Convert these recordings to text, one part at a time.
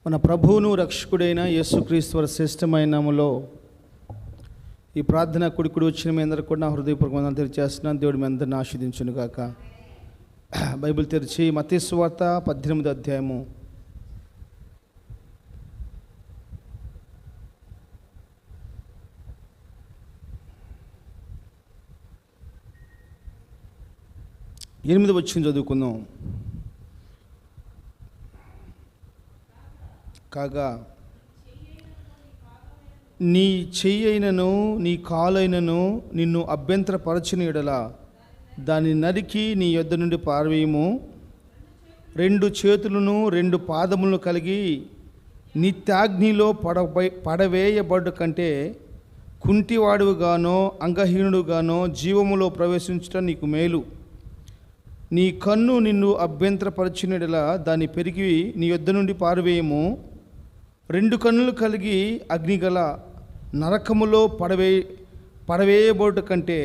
మన ప్రభువును రక్షకుడైన యేసుక్రీస్తు వారి శ్రేష్టమైన నామములో ఈ ప్రార్థన కుడికుడి వచ్చిన మీ అందరూ కూడా నా హృదయపూర్వక వందనాలు తెలియజేస్తున్నాను. దేవుడు మీ అందరిని ఆశీర్వదించును గాక. బైబిల్ తెరిచి మత్తయి సువార్త 18వ అధ్యాయము ఎనిమిది వచ్చిన చదువుకుందాం. కాగా నీ చెయ్యైనను నీ కాలైనను నిన్ను అభ్యంతరపరచిన యెడల దాన్ని నరికి నీ యొద్ద నుండి పారవేయము. 2 చేతులను 2 పాదములను కలిగి నిత్యాగ్నిలో పడవేయబడ్డ కంటే కుంటివాడుగానో అంగహీనుడుగానో జీవములో ప్రవేశించడం నీకు మేలు. నీ కన్ను నిన్ను అభ్యంతరపరిచిన యెడల దాన్ని పెరిగి నీ యొద్ద నుండి పారవేయము. 2 కన్నులు కలిగి అగ్నిగల నరకములో పడవేయబోట కంటే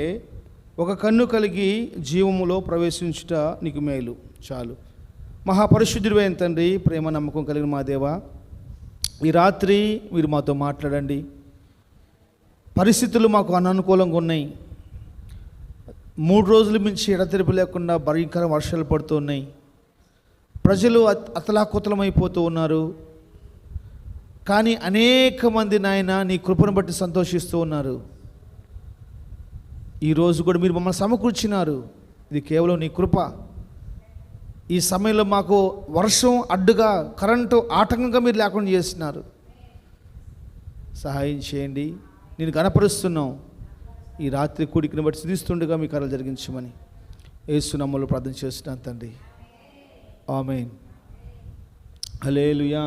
1 కన్ను కలిగి జీవములో ప్రవేశించుట నీకు మేలు. చాలు. మహాపరిశుద్ధుడైన తండ్రి, ప్రేమ నమ్మకం కలిగిన మా దేవా, ఈ రాత్రి మీరు మాతో మాట్లాడండి. పరిస్థితులు మాకు అననుకూలంగా ఉన్నాయి. 3 రోజుల నుంచి ఎడతెరిపి లేకుండా భయంకర వర్షాలు పడుతూ ఉన్నాయి. ప్రజలు అతలాకుతలమైపోతూ ఉన్నారు. కానీ అనేక మంది నాయన నీ కృపను బట్టి సంతోషిస్తూ ఉన్నారు. ఈరోజు కూడా మీరు మమ్మల్ని సమకూర్చినారు. ఇది కేవలం నీ కృప. ఈ సమయంలో మాకు వర్షం అడ్డుగా, కరెంటు ఆటంకంగా మీరు లేకుండా చేస్తున్నారు. సహాయం చేయండి. నేను గణపరుస్తున్నాం. ఈ రాత్రి కూడికను బట్టి సిద్ధిస్తుండగా మీ కార్యాలు జరిగించమని యేసు నామములో ప్రార్థన చేస్తున్నాను తండ్రి. ఆమేన్. హల్లెలూయా.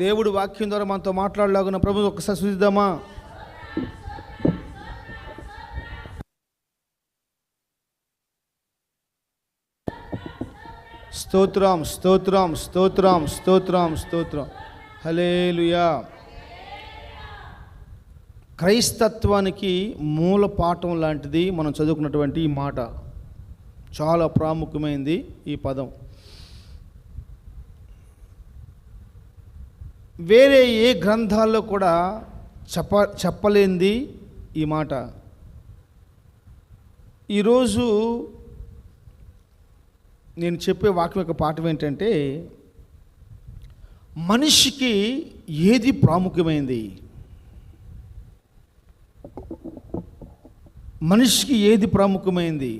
దేవుడు వాక్యం ద్వారా మనతో మాట్లాడలాగున్న ప్రభు ఒక్కసారి చూద్దామా? స్తోత్రం స్తోత్రం స్తోత్రం స్తోత్రం స్తోత్రం. హల్లెలూయా. క్రైస్తత్వానికి మూల పాఠం లాంటిది మనం చదువుకున్నటువంటి ఈ మాట. చాలా ప్రాముఖ్యమైనది ఈ పదం. వేరే ఏ గ్రంథాల్లో కూడా చెప్పలేంది ఈ మాట. ఈరోజు నేను చెప్పే వాక్యం యొక్క పాఠం ఏంటంటే, మనిషికి ఏది ప్రాముఖ్యమైంది? మనిషికి ఏది ప్రాముఖ్యమైంది?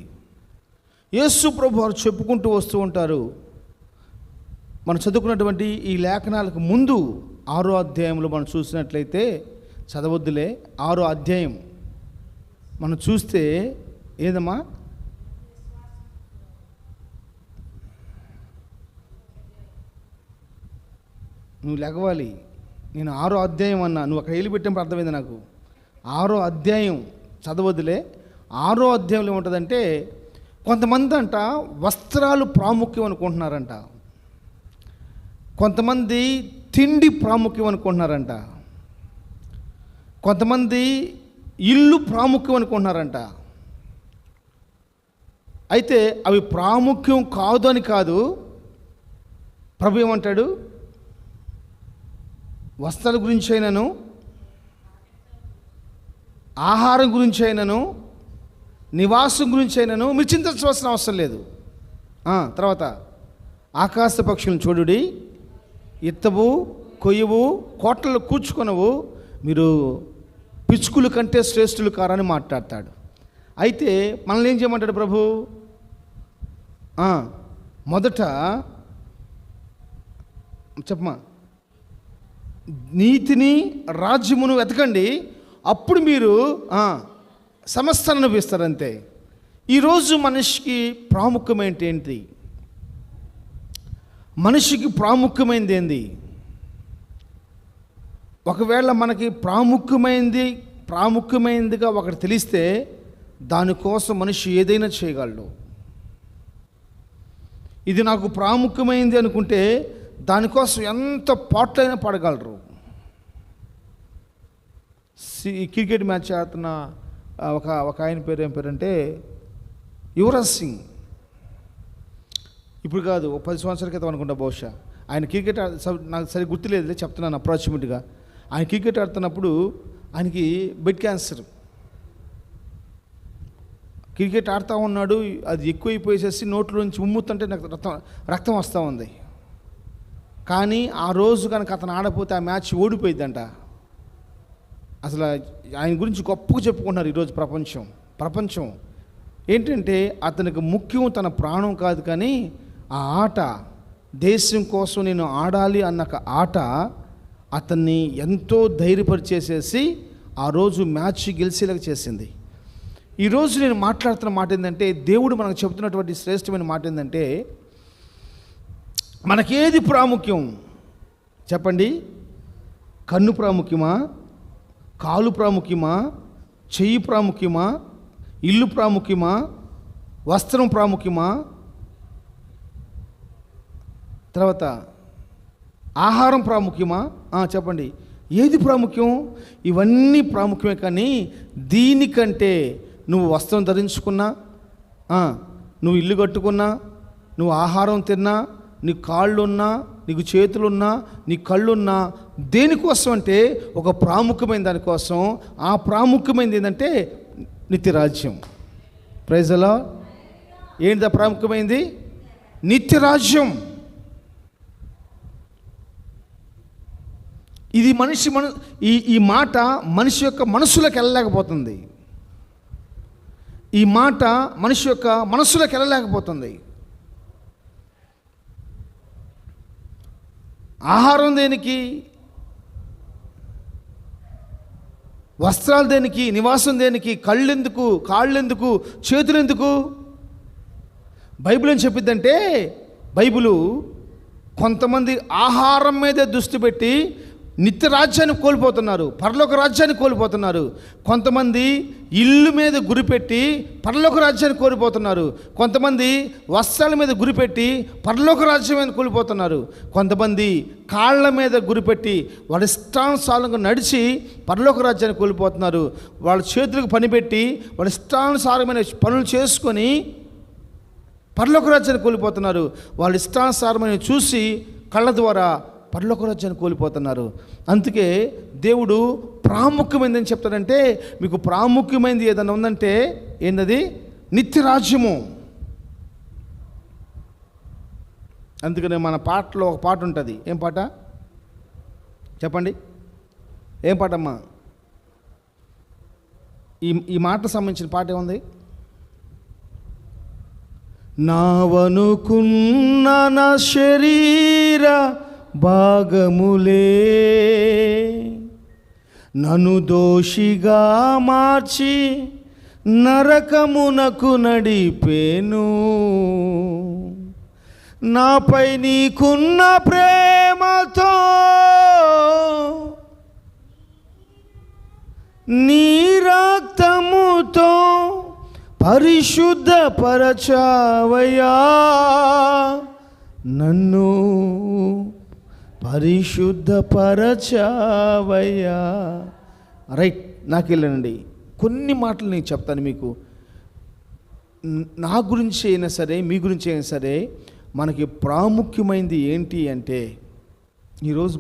యేసు ప్రభు వారు చెప్పుకుంటూ వస్తూ ఉంటారు. మనం చదువుకున్నటువంటి ఈ లేఖనాలకు ముందు 6వ అధ్యాయంలో మనం చూసినట్లయితే, చదవద్దులే, 6వ అధ్యాయం మనం చూస్తే ఏదమ్మా, నువ్వు లెగవాలి. నేను 6వ అధ్యాయం అన్నా, నువ్వు అక్కడ ఏలు పెట్టినప్పుడు అర్థమైంది నాకు. 6వ అధ్యాయం చదవద్దులే. 6వ అధ్యాయంలో ఏముంటుందంటే, కొంతమంది అంట వస్త్రాలు ప్రాముఖ్యం అనుకుంటున్నారంట, కొంతమంది తిండి ప్రాముఖ్యం అనుకుంటున్నారంట, కొంతమంది ఇల్లు ప్రాముఖ్యం అనుకుంటున్నారంట. అయితే అవి ప్రాముఖ్యం కాదు అని కాదు. ప్రభు ఏమంటాడు? వస్త్రాల గురించి అయినను, ఆహారం గురించి అయినను, నివాసం గురించి అయినను మీరు చింతించవలసిన అవసరం లేదు. తర్వాత ఆకాశ పక్షులను చూడుడి, ఇత్తవు, కొయ్యవు, కోటలు కూర్చుకొనవు, మీరు పిచ్చుకుల కంటే శ్రేష్ఠులు కారని మాట్లాడతాడు. అయితే మనల్ని ఏం చేయమంటాడు ప్రభు? మొదట చెప్పమా, నీతిని రాజ్యమును వెతకండి, అప్పుడు మీరు సమస్తాన్ని అనుభవిస్తారంతే. ఈరోజు మనిషికి ప్రాముఖ్యమైనది ఏంటి? మనిషికి ప్రాముఖ్యమైనది ఏంది? ఒకవేళ మనకి ప్రాముఖ్యమైనదిగా ఒకటి తెలిస్తే దానికోసం మనిషి ఏదైనా చేయగలడు. ఇది నాకు ప్రాముఖ్యమైనది అనుకుంటే దానికోసం ఎంత పాటలైనా పడగలరు. క్రికెట్ మ్యాచ్ ఆడుతున్న ఒక ఆయన పేరు ఏం పేరంటే యువరాజ్ సింగ్. ఇప్పుడు కాదు, 10 సంవత్సరాల క్రితం అనుకుంటా బహుశా. ఆయన క్రికెట్ నాకు సరి గుర్తులేదు, చెప్తున్నాను అప్రాక్సిమేట్గా. ఆయన క్రికెట్ ఆడుతున్నప్పుడు ఆయనకి బెడ్ క్యాన్సర్. క్రికెట్ ఆడుతూ ఉన్నాడు, అది ఎక్కువైపోయేసేసి నోట్లోంచి ఉమ్ముతుంటే నాకు రక్తం వస్తూ ఉంది. కానీ ఆ రోజు కనుక అతను ఆడపోతే ఆ మ్యాచ్ ఓడిపోయిద్దంట. అసలు ఆయన గురించి గొప్పగా చెప్పుకుంటున్నారు ఈరోజు ప్రపంచం. ఏంటంటే అతనికి ముఖ్యం తన ప్రాణం కాదు, కానీ ఆ ఆట, దేశం కోసం నేను ఆడాలి అన్న ఆట అతన్ని ఎంతో ధైర్యపరిచేసేసి ఆ రోజు మ్యాచ్ గెలిచేలాగా చేసింది. ఈరోజు నేను మాట్లాడుతున్న మాట ఏంటంటే, దేవుడు మనకు చెబుతున్నటువంటి శ్రేష్టమైన మాట ఏంటంటే, మనకేది ప్రాముఖ్యం చెప్పండి? కన్ను ప్రాముఖ్యమా, కాలు ప్రాముఖ్యమా, చెయ్యి ప్రాముఖ్యమా, ఇల్లు ప్రాముఖ్యమా, వస్త్రం ప్రాముఖ్యమా, తర్వాత ఆహారం ప్రాముఖ్యమా? చెప్పండి, ఏది ప్రాముఖ్యం? ఇవన్నీ ప్రాముఖ్యమే, కానీ దీనికంటే నువ్వు వస్త్రం ధరించుకున్నా, నువ్వు ఇల్లు కట్టుకున్నా, నువ్వు ఆహారం తిన్నా, నీ కాళ్ళున్నా, నీకు చేతులున్నా, నీ కళ్ళున్నా, దేనికోసం అంటే ఒక ప్రాముఖ్యమైన దానికోసం. ఆ ప్రాముఖ్యమైనది ఏంటంటే నిత్యరాజ్యం. Praise the lord. ఏంటి ప్రాముఖ్యమైనది? నిత్యరాజ్యం. ఇది ఈ మాట మనిషి యొక్క మనసులోకి వెళ్ళలేకపోతుంది. ఈ మాట మనిషి యొక్క మనసులోకి వెళ్ళలేకపోతుంది. ఆహారం దేనికి? వస్త్రాలు దేనికి? నివాసం దేనికి? కళ్ళెందుకు? కాళ్ళెందుకు? చేతులెందుకు? బైబిల్ ఏం చెప్పిద్దంటే, బైబిలు కొంతమంది ఆహారం మీదే దృష్టి పెట్టి నిత్య రాజ్యాన్ని కోల్పోతున్నారు, పరలోక రాజ్యాన్ని కోల్పోతున్నారు. కొంతమంది ఇల్లు మీద గురిపెట్టి పరలోక రాజ్యాన్ని కోల్పోతున్నారు. కొంతమంది వస్త్రాల మీద గురిపెట్టి పరలోక రాజ్యాన్ని కోల్పోతున్నారు. కొంతమంది కాళ్ళ మీద గురిపెట్టి వాళ్ళ ఇష్టానుసారంగా నడిచి పరలోక రాజ్యాన్ని కోల్పోతున్నారు. వాళ్ళ చేతులకు పనిపెట్టి వాళ్ళ ఇష్టానుసారమైన పనులు చేసుకొని పరలోక రాజ్యాన్ని కోల్పోతున్నారు. వాళ్ళ ఇష్టానుసారమైన చూసి కళ్ళ ద్వారా పరలోక రాజ్యాన్ని కోల్పోతున్నారు. అందుకే దేవుడు ప్రాముఖ్యమైనదని చెప్తాడంటే, మీకు ప్రాముఖ్యమైనది ఏదైనా ఉందంటే ఏంటది? నిత్యరాజ్యము. అందుకనే మన పాటలో ఒక పాట ఉంటుంది. ఏం పాట చెప్పండి? ఏం పాటమ్మా? ఈ మాట సంబంధించిన పాట ఏముంది? నావనుకున్న నా శరీర భాగములే నన్ను దోషిగా మార్చి నరకమునకు నడిపేను. నాపై నీకున్న ప్రేమతో నీ రక్తముతో పరిశుద్ధపరచావయ్యా, నన్ను పరిశుద్ధపరచావయ్యా. రైట్, నాకు వెళ్ళండి. కొన్ని మాటలు నేను చెప్తాను మీకు. నా గురించి అయినా సరే, మీ గురించి అయినా సరే, మనకి ప్రాముఖ్యమైనది ఏంటి అంటే, ఈరోజు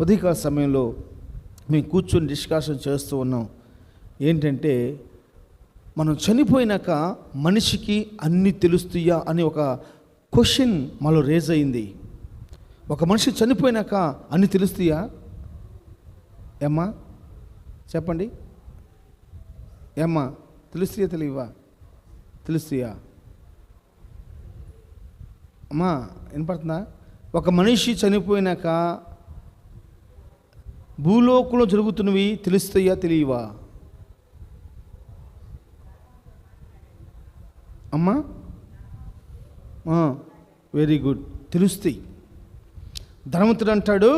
ఉదయకాల సమయంలో మేము కూర్చొని డిస్కషన్ చేస్తూ ఉన్నాం. ఏంటంటే, మనం చనిపోయినాక మనిషికి అన్నీ తెలుస్తాయా అని ఒక క్వశ్చన్ మాలో రేజ్ అయింది. ఒక మనిషి చనిపోయినాక అన్నీ తెలుస్తాయా? ఏమ్మా చెప్పండి, ఏమ్మా తెలుస్తాయా తెలియవా? తెలుస్తాయా అమ్మా? వినపడుతుందా? ఒక మనిషి చనిపోయినాక భూలోకంలో జరుగుతున్నవి తెలుస్తాయా తెలియవా? అమ్మా వెరీ గుడ్, తెలుస్తాయి. ధనవంతుడు అంటాడు,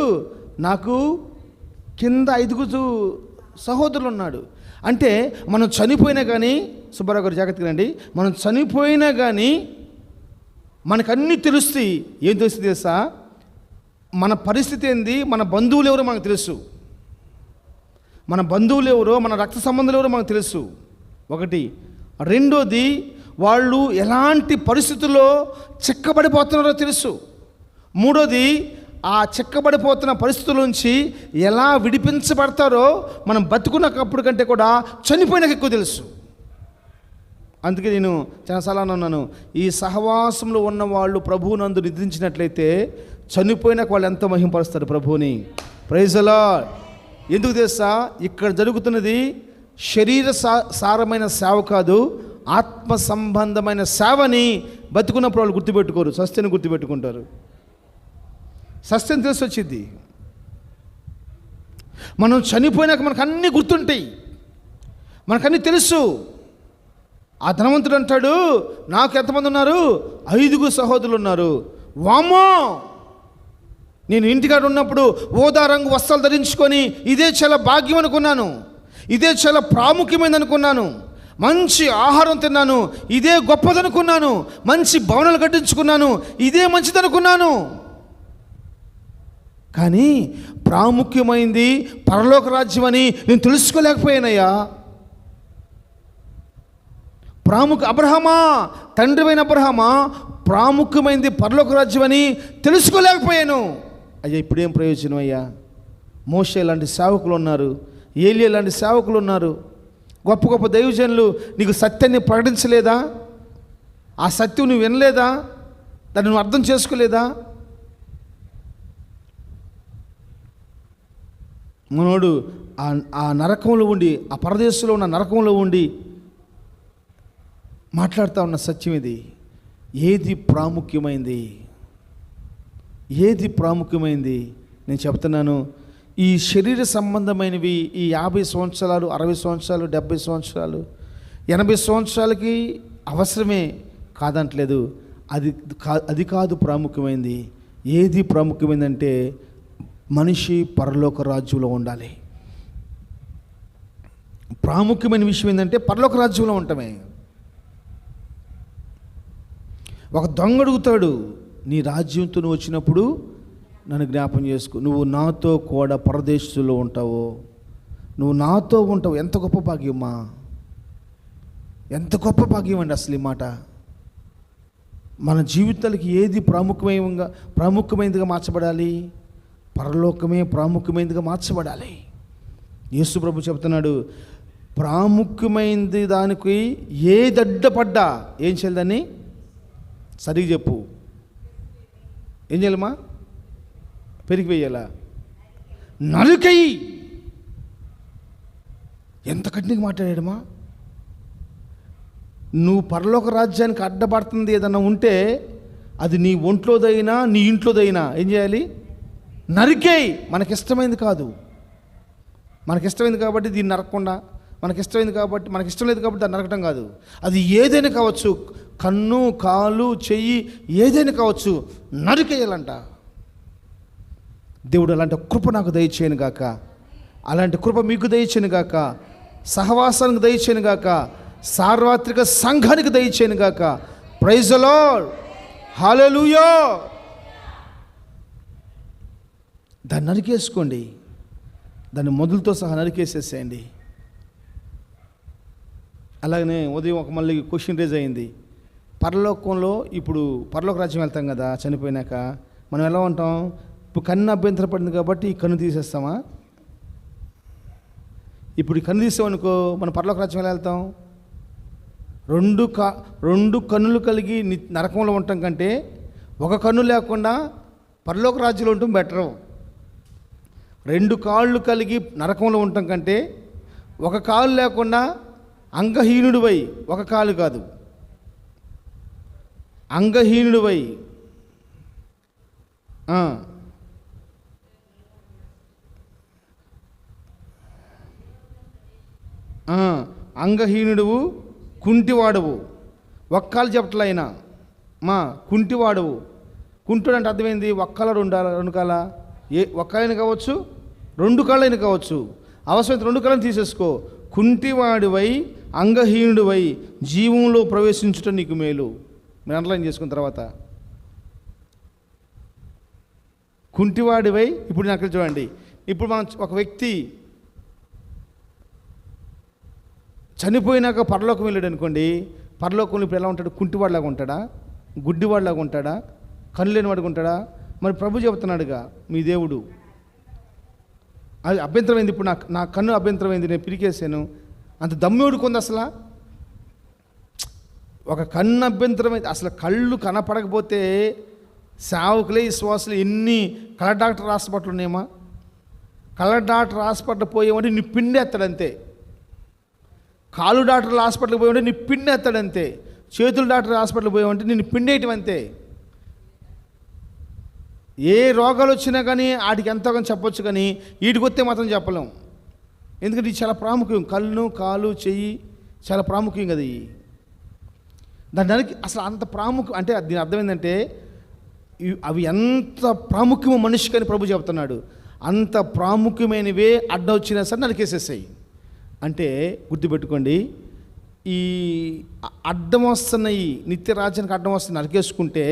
నాకు కింద 5 సహోదరులు ఉన్నాడు. అంటే మనం చనిపోయినా కానీ, సుబ్బారావు గారు జాగ్రత్తగా రండి, మనం చనిపోయినా కానీ మనకు అన్నీ తెలుస్తాయి. ఏం తెలుస్తుంది తెలుసా? మన పరిస్థితి ఏంది, మన బంధువులు ఎవరో మనకు తెలుసు, మన బంధువులు ఎవరో, మన రక్త సంబంధులు ఎవరో మనకు తెలుసు. ఒకటి. రెండోది, వాళ్ళు ఎలాంటి పరిస్థితుల్లో చిక్కబడిపోతున్నారో తెలుసు. మూడోది, ఆ చిక్కబడిపోతున్న పరిస్థితుల నుంచి ఎలా విడిపించబడతారో మనం బతుకున్నప్పుడు కంటే కూడా చనిపోయినాక ఎక్కువ తెలుసు. అందుకే నేను చాలాసార్లు అన్నాను, ఈ సహవాసంలో ఉన్న వాళ్ళు ప్రభువునందు నిద్రించినట్లయితే చనిపోయినాక వాళ్ళు ఎంతో మహింపరుస్తారు ప్రభువుని. Praise the Lord. ఎందుకు తెలుసా? ఇక్కడ జరుగుతున్నది శరీర సారమైన సేవ కాదు, ఆత్మ సంబంధమైన సేవని బతుకున్నప్పుడు వాళ్ళు గుర్తుపెట్టుకోరు, సస్యను గుర్తుపెట్టుకుంటారు. సస్యం తెలిసి వచ్చింది. మనం చనిపోయినాక మనకు అన్నీ గుర్తుంటాయి, మనకన్నీ తెలుసు. ఆ ధనవంతుడు అంటాడు, నాకు ఎంతమంది ఉన్నారు? 5 సహోదరులు ఉన్నారు. వామ్మో, నేను ఇంటికాడ ఉన్నప్పుడు ఓదా రంగు వస్త్రాలు ధరించుకొని ఇదే చాలా భాగ్యం అనుకున్నాను, ఇదే చాలా ప్రాముఖ్యమైనది అనుకున్నాను, మంచి ఆహారం తిన్నాను, ఇదే గొప్పదనుకున్నాను, మంచి భవనాలు కట్టించుకున్నాను, ఇదే మంచిదనుకున్నాను. కానీ ప్రాముఖ్యమైంది పరలోక రాజ్యం అని నేను తెలుసుకోలేకపోయానయ్యా. అబ్రహామా, తండ్రివైన అబ్రహామా, ప్రాముఖ్యమైనది పరలోక రాజ్యం అని తెలుసుకోలేకపోయాను. అయ్యా, ఇప్పుడేం ప్రయోజనం అయ్యా? మోషే లాంటి సేవకులు ఉన్నారు, ఏలియా లాంటి సేవకులు ఉన్నారు, గొప్ప గొప్ప దైవజనులు. నీకు సత్యాన్ని ప్రకటించలేదా? ఆ సత్యం నువ్వు వినలేదా? దాన్ని నువ్వు అర్థం చేసుకోలేదా? మనోడు ఆ నరకంలో ఉండి, ఆ పరదేశంలో ఉన్న నరకంలో ఉండి మాట్లాడుతూ ఉన్న సత్యం ఇది. ఏది ప్రాముఖ్యమైంది? ఏది ప్రాముఖ్యమైంది? నేను చెప్తున్నాను, ఈ శరీర సంబంధమైనవి ఈ 50 సంవత్సరాలు, 60 సంవత్సరాలు, 70 సంవత్సరాలు, 80 సంవత్సరాలకి అవసరమే కాదంటలేదు. అది కాదు ప్రాముఖ్యమైంది. ఏది ప్రాముఖ్యమైందంటే మనిషి పరలోక రాజ్యంలో ఉండాలి. ప్రాముఖ్యమైన విషయం ఏంటంటే పరలోక రాజ్యంలో ఉండటమే. ఒక దొంగ అడుగుతాడు, నీ రాజ్యంతో నువ్వు వచ్చినప్పుడు నన్ను జ్ఞాపం చేసుకో, నువ్వు నాతో కూడా పరదేశంలో ఉంటావు, నువ్వు నాతో ఉంటావు. ఎంత గొప్ప భాగ్యమ్మా, ఎంత గొప్ప భాగ్యం అండి అసలు ఈ మాట. మన జీవితాలకి ఏది ప్రాముఖ్యమైనదిగా మార్చబడాలి? పరలోకమే ప్రాముఖ్యమైనదిగా మార్చబడాలి. యేసు ప్రభు చెప్తున్నాడు, ప్రాముఖ్యమైనది దానికి ఏదడ్డపడ్డా ఏం చేయాలని సరిగ్గా చెప్పు. ఏం చేయాలమ్మా? పెరిగి వేయాలా? నరుకయి. ఎంత కఠినంగా మాట్లాడాడమ్మా. నువ్వు పరలోక రాజ్యానికి అడ్డపడుతుంది ఏదన్నా ఉంటే అది నీ ఒంట్లోదైనా నీ ఇంట్లోదైనా ఏం చేయాలి? నరికేయి. మనకిష్టమైంది కాదు, మనకిష్టమైంది కాబట్టి దీన్ని నరకకుండా, మనకిష్టమైంది కాబట్టి, మనకిష్టం లేదు కాబట్టి దాన్ని నరకటం కాదు. అది ఏదైనా కావచ్చు, కన్ను, కాలు, చెయ్యి, ఏదైనా కావచ్చు, నరికేయాలంట. దేవుడు అలాంటి కృప నాకు దయచేయను గాక, అలాంటి కృప మీకు దయచేయను గాక, సహవాసానికి దయచేయను గాక, సార్వత్రిక సంఘానికి దయచేయను గాక. Praise the lord. హల్లెలూయా. దాన్ని నరికేసుకోండి, దాన్ని మొదలుతో సహా నరికేసేసేయండి. అలాగనే ఉదయం మళ్ళీ క్వశ్చన్ రేజ్ అయింది. పరలోకంలో ఇప్పుడు పరలోక రాజ్యం వెళ్తాం కదా చనిపోయినాక, మనం ఎలా ఉంటాం? ఇప్పుడు కన్ను అభ్యంతర పడింది కాబట్టి ఈ కన్ను తీసేస్తామా? ఇప్పుడు ఈ కన్ను తీసామనుకో మనం పరలోక రాజ్యం ఎలా వెళ్తాం? రెండు కన్నులు కలిగి నరకంలో ఉండటం కంటే ఒక కన్ను లేకుండా పరలోక రాజ్యంలో ఉండటం బెటరు. 2 కాళ్ళు కలిగి నరకంలో ఉండటం కంటే ఒక కాలు లేకుండా అంగహీనుడివై, ఒక కాలు కాదు, అంగహీనుడివై అంగహీనుడువు, కుంటివాడువు, ఒక్కాలు చెప్పట్లయినా కుంటివాడువు. కుంటుడు అంటే అర్థమైంది, ఒక్కల రెండు కాల, ఒక్కలైన కావచ్చు, 2 కాళ్ళైన కావచ్చు, అవసరమైతే 2 కాళ్ళని తీసేసుకో. కుంటివాడివై అంగహీనుడివై జీవంలో ప్రవేశించటం నీకు మేలు. మీరు అండర్లైన్ చేసుకున్న తర్వాత కుంటివాడివై. ఇప్పుడు నాకు చూడండి, ఇప్పుడు మనం ఒక వ్యక్తి చనిపోయినాక పరలోకం వెళ్ళాడు అనుకోండి, పరలోకంలో ఇప్పుడు ఎలా ఉంటాడు? కుంటివాడిలాగా ఉంటాడా? గుడ్డివాడిలాగా ఉంటాడా? కన్ను లేనివాడిగా ఉంటాడా? మరి ప్రభు చెబుతున్నాడుగా, మీ దేవుడు. అది అభ్యంతరమైంది. ఇప్పుడు నా కన్ను అభ్యంతరమైంది, నేను పిరికేసాను. అంత దమ్ముడికి ఉంది అసలు. ఒక కన్ను అభ్యంతరమైంది. అసలు కళ్ళు కనపడకపోతే సేవకులే విశ్వాసులు ఎన్ని కళ్ళ డాక్టర్ హాస్పిటల్ ఉన్నాయేమా? కళ్ళ డాక్టర్ హాస్పిటల్ పోయేమంటే నీ పిండి ఎత్తాడంతే. కాలు డాక్టర్ హాస్పిటల్కి పోయేమంటే నీ పిండి ఎత్తాడంతే. చేతుల డాక్టర్ హాస్పిటల్కి పోయామంటే నేను పిండి వేయటం అంతే. ఏ రోగాలు వచ్చినా కానీ వాటికి ఎంతో కానీ చెప్పొచ్చు, కానీ వీటికి వస్తే మాత్రం చెప్పలేం. ఎందుకంటే ఇది చాలా ప్రాముఖ్యం. కళ్ళు, కాలు, చెయ్యి చాలా ప్రాముఖ్యం కదా. దానికి అసలు అంత ప్రాముఖ్యం అంటే దీని అర్థం ఏంటంటే అవి ఎంత ప్రాముఖ్యమో మనిషికి అని ప్రభు చెప్తున్నాడు. అంత ప్రాముఖ్యమైనవే అడ్డం వచ్చినా సరే నరికేసేసాయి. అంటే గుర్తుపెట్టుకోండి, ఈ అడ్డం వస్తున్నాయి, నిత్య రాజ్యానికి అడ్డం వస్తున్నాయి నరికేసుకుంటే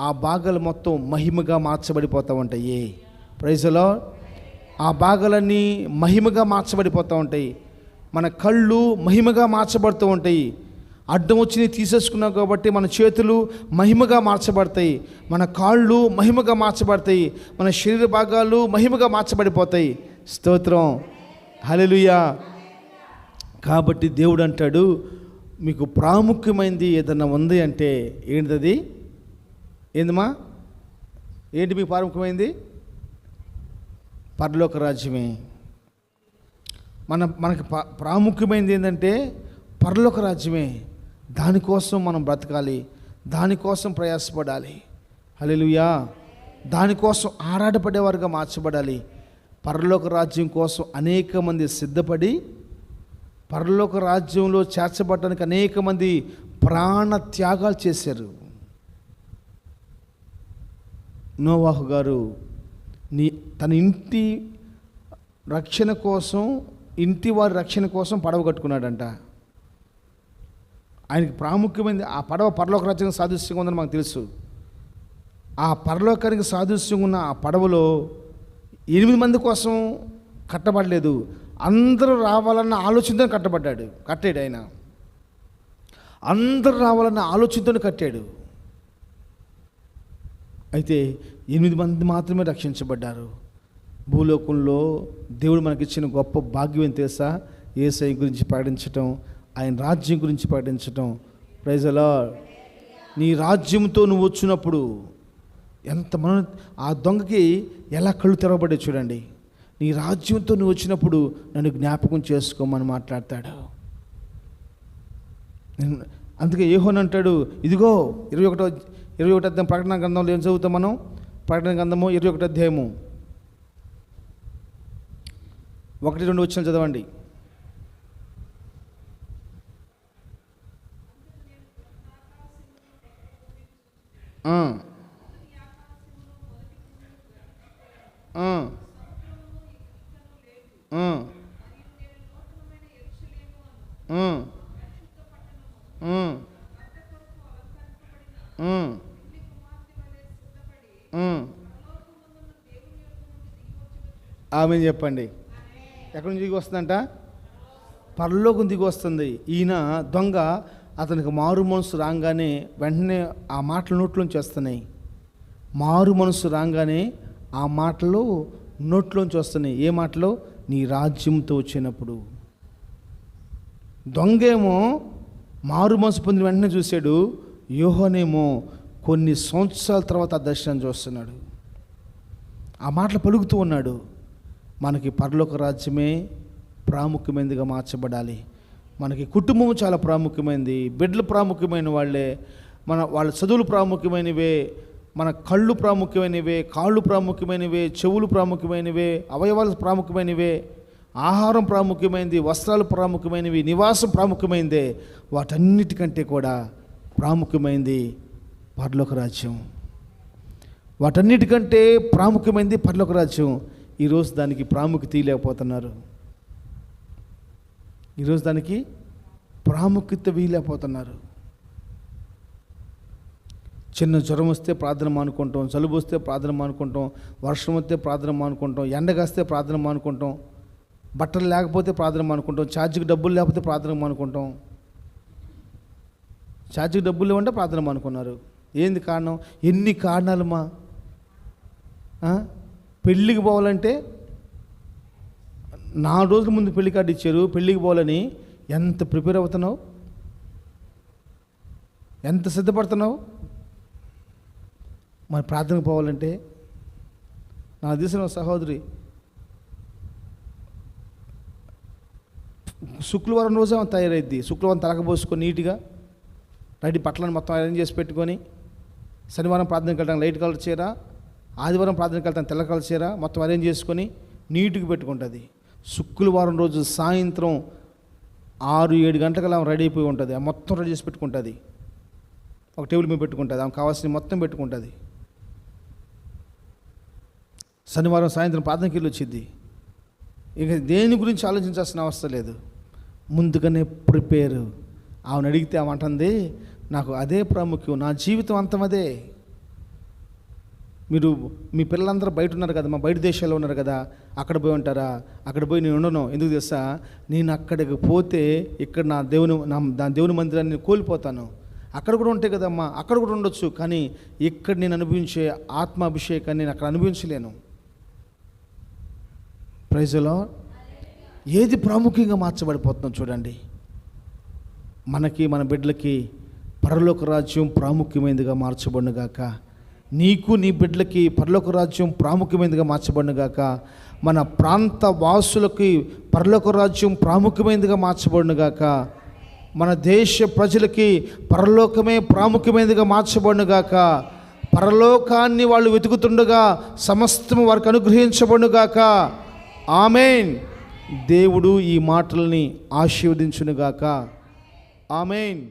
ఆ భాగాలు మొత్తం మహిమగా మార్చబడిపోతూ ఉంటాయి. Praise the Lord. ఆ భాగాలన్నీ మహిమగా మార్చబడిపోతూ ఉంటాయి. మన కళ్ళు మహిమగా మార్చబడుతూ ఉంటాయి. అడ్డం వచ్చి తీసేసుకున్నాం కాబట్టి మన చేతులు మహిమగా మార్చబడతాయి, మన కాళ్ళు మహిమగా మార్చబడతాయి, మన శరీర భాగాలు మహిమగా మార్చబడిపోతాయి. స్తోత్రం, హల్లెలూయా. కాబట్టి దేవుడు అంటాడు, మీకు ప్రాముఖ్యమైనది ఏదన్నా ఉంది అంటే ఏంటిది? ఏందమ్మా? ఏంటి మీకు ప్రాముఖ్యమైంది? పరలోక రాజ్యమే. మనకి ప్రాముఖ్యమైనది ఏంటంటే పరలోక రాజ్యమే. దానికోసం మనం బ్రతకాలి, దానికోసం ప్రయాసపడాలి. హల్లెలూయా. దానికోసం ఆరాటపడేవారుగా మార్చబడాలి. పరలోక రాజ్యం కోసం అనేక మంది సిద్ధపడి పరలోక రాజ్యంలో చేర్చబడడానికి అనేక మంది ప్రాణ త్యాగాలు చేశారు. నోవాహు గారు తన ఇంటి రక్షణ కోసం, ఇంటి వారి రక్షణ కోసం పడవ కట్టుకున్నాడంట. ఆయనకి ప్రాముఖ్యమైనది ఆ పడవ పరలోక రాజ్యానికి సాదృశ్యంగా ఉందని మనకు తెలుసు. ఆ పరలోకానికి సాదృశ్యంగా ఉన్న ఆ పడవలో 8 మంది కోసం కట్టబడలేదు, అందరూ రావాలన్న ఆలోచనతో కట్టాడు ఆయన. అందరూ రావాలన్న ఆలోచనతో కట్టాడు. అయితే 8 మంది మాత్రమే రక్షించబడ్డారు. భూలోకంలో దేవుడు మనకిచ్చిన గొప్ప భాగ్యం ఏం తెలుసా? యేసయ్య గురించి ప్రకటించటం, ఆయన రాజ్యం గురించి ప్రకటించటం. Praise the lord. నీ రాజ్యంతో నువ్వు వచ్చినప్పుడు ఎంత ఆ దొంగకి ఎలా కళ్ళు తెరవబడే చూడండి. నీ రాజ్యంతో నువ్వు వచ్చినప్పుడు నన్ను జ్ఞాపకం చేసుకోమని మాట్లాడతాడు. అందుకే యోహోను అంటాడు, ఇదిగో 21 అధ్యాయం ప్రకటన గ్రంథంలో ఏం చదువుతాం మనం? ప్రకటన గ్రంథము 21 అధ్యాయము 1-2 వచ్చిన చదవండి. ఆమె చెప్పండి. ఎక్కడి నుంచి దిగి వస్తుందంట? పరలోకం దిగి వస్తుంది. ఈయన దొంగ, అతనికి మారు మనసు రాగానే వెంటనే ఆ మాటలు నోట్లోంచి వస్తున్నాయి. మారు మనసు రాగానే ఆ మాటలు నోట్లోంచి వస్తున్నాయి. ఏ మాటలు? నీ రాజ్యంతో వచ్చినప్పుడు. దొంగేమో మారు మనసు పొందిన వెంటనే చూశాడు, యోహోనేమో కొన్ని సంవత్సరాల తర్వాత ఆ దర్శనం చూస్తున్నాడు. ఆ మాటలు పలుకుతూ ఉన్నాడు. మనకి పరలోక రాజ్యమే ప్రాముఖ్యమైనదిగా మార్చబడాలి. మనకి కుటుంబం చాలా ప్రాముఖ్యమైనది, బిడ్డలు ప్రాముఖ్యమైన వాళ్ళే, వాళ్ళ చదువులు ప్రాముఖ్యమైనవే, మన కళ్ళు ప్రాముఖ్యమైనవే, కాళ్ళు ప్రాముఖ్యమైనవే, చెవులు ప్రాముఖ్యమైనవే, అవయవాలు ప్రాముఖ్యమైనవే, ఆహారం ప్రాముఖ్యమైనది, వస్త్రాలు ప్రాముఖ్యమైనవి, నివాసం ప్రాముఖ్యమైనదే. వాటన్నిటికంటే కూడా ప్రాముఖ్యమైనది పరలోక రాజ్యం. వాటన్నిటికంటే ప్రాముఖ్యమైనది పరలోక రాజ్యం. ఈరోజు దానికి ప్రాముఖ్యత ఇవ్వలేకపోతున్నారు. ఈరోజు దానికి ప్రాముఖ్యత వీయలేకపోతున్నారు. చిన్న జ్వరం వస్తే ప్రార్థన మానుకుంటాం, జలుబు వస్తే ప్రార్థన మానుకుంటాం, వర్షం వస్తే ప్రార్థన మానుకుంటాం, ఎండగాస్తే ప్రార్థన మానుకుంటాం, బట్టలు లేకపోతే ప్రార్థన మానుకుంటాం, ఛార్జీకి డబ్బులు లేకపోతే ప్రార్థన మానుకుంటాం. ఛార్జీకి డబ్బులు లేవంటే ప్రార్థన మానుకున్నారు. ఏంది కారణం? ఎన్ని కారణాలు మా పెళ్ళికి పోవాలంటే 4 రోజుల ముందు పెళ్లి కార్డు ఇచ్చారు, పెళ్ళికి పోవాలని ఎంత ప్రిపేర్ అవుతున్నావు, ఎంత సిద్ధపడుతున్నావు. మరి ప్రార్థనకు పోవాలంటే నా తెలిసిన సహోదరి శుక్రవారం రోజే తయారైద్ది. శుక్రవారం తలకపోసుకొని నీట్గా రెడీ బట్టలను మొత్తం అరేంజ్ చేసి పెట్టుకొని, శనివారం ప్రార్థనకి వెళ్ళడానికి లైట్ కలర్ చీర, ఆదివారం ప్రార్థనకి వెళ్తాను తెల్ల కలర్ చీర మొత్తం అరేంజ్ చేసుకొని నీట్గా పెట్టుకుంటుంది. శుక్రవారం రోజు సాయంత్రం 6-7 గంటలకల్లా రెడీ అయిపోయి ఉంటుంది. మొత్తం రెడీ చేసి పెట్టుకుంటుంది. ఒక టేబుల్ మీద పెట్టుకుంటుంది, ఆమె కావాల్సిన మొత్తం పెట్టుకుంటుంది. శనివారం సాయంత్రం ప్రార్థనకి వెళ్ళి వచ్చింది. ఇక దేని గురించి ఆలోచించాల్సిన అవసరం లేదు, ముందుగానే ప్రిపేర్. ఆమెను అడిగితే ఆమె అంటుంది, నాకు అదే ప్రాముఖ్యం, నా జీవితం అంతమదే. మీరు మీ పిల్లలందరూ బయట ఉన్నారు కదా, మా బయట దేశాల్లో ఉన్నారు కదా, అక్కడ పోయి ఉంటారా? అక్కడ పోయి నేను ఉండను. ఎందుకు తెలుసా? నేను అక్కడికి పోతే ఇక్కడ నా దేవుని మందిరాన్ని కోల్పోతాను. అక్కడ కూడా ఉంటాయి కదమ్మా, అక్కడ కూడా ఉండొచ్చు, కానీ ఇక్కడ నేను అనుభవించే ఆత్మాభిషేకాన్ని నేను అక్కడ అనుభవించలేను. Praise the lord. ఏది ప్రాముఖ్యంగా మార్చబడిపోతుందో చూడండి. మనకి మన బిడ్డలకి పరలోక రాజ్యం ప్రాముఖ్యమైనదిగా మార్చబడునుగాక. నీకు నీ బిడ్డలకి పరలోక రాజ్యం ప్రాముఖ్యమైనదిగా మార్చబడునుగాక. మన ప్రాంత వాసులకి పరలోక రాజ్యం ప్రాముఖ్యమైనదిగా మార్చబడునుగాక. మన దేశ ప్రజలకి పరలోకమే ప్రాముఖ్యమైనదిగా మార్చబడునుగాక. పరలోకాన్ని వాళ్ళు వెతుకుతుండగా సమస్తము వారికి అనుగ్రహించబడునుగాక. ఆమేన్. దేవుడు ఈ మాటల్ని ఆశీర్వదించునుగాక. ఆమేన్.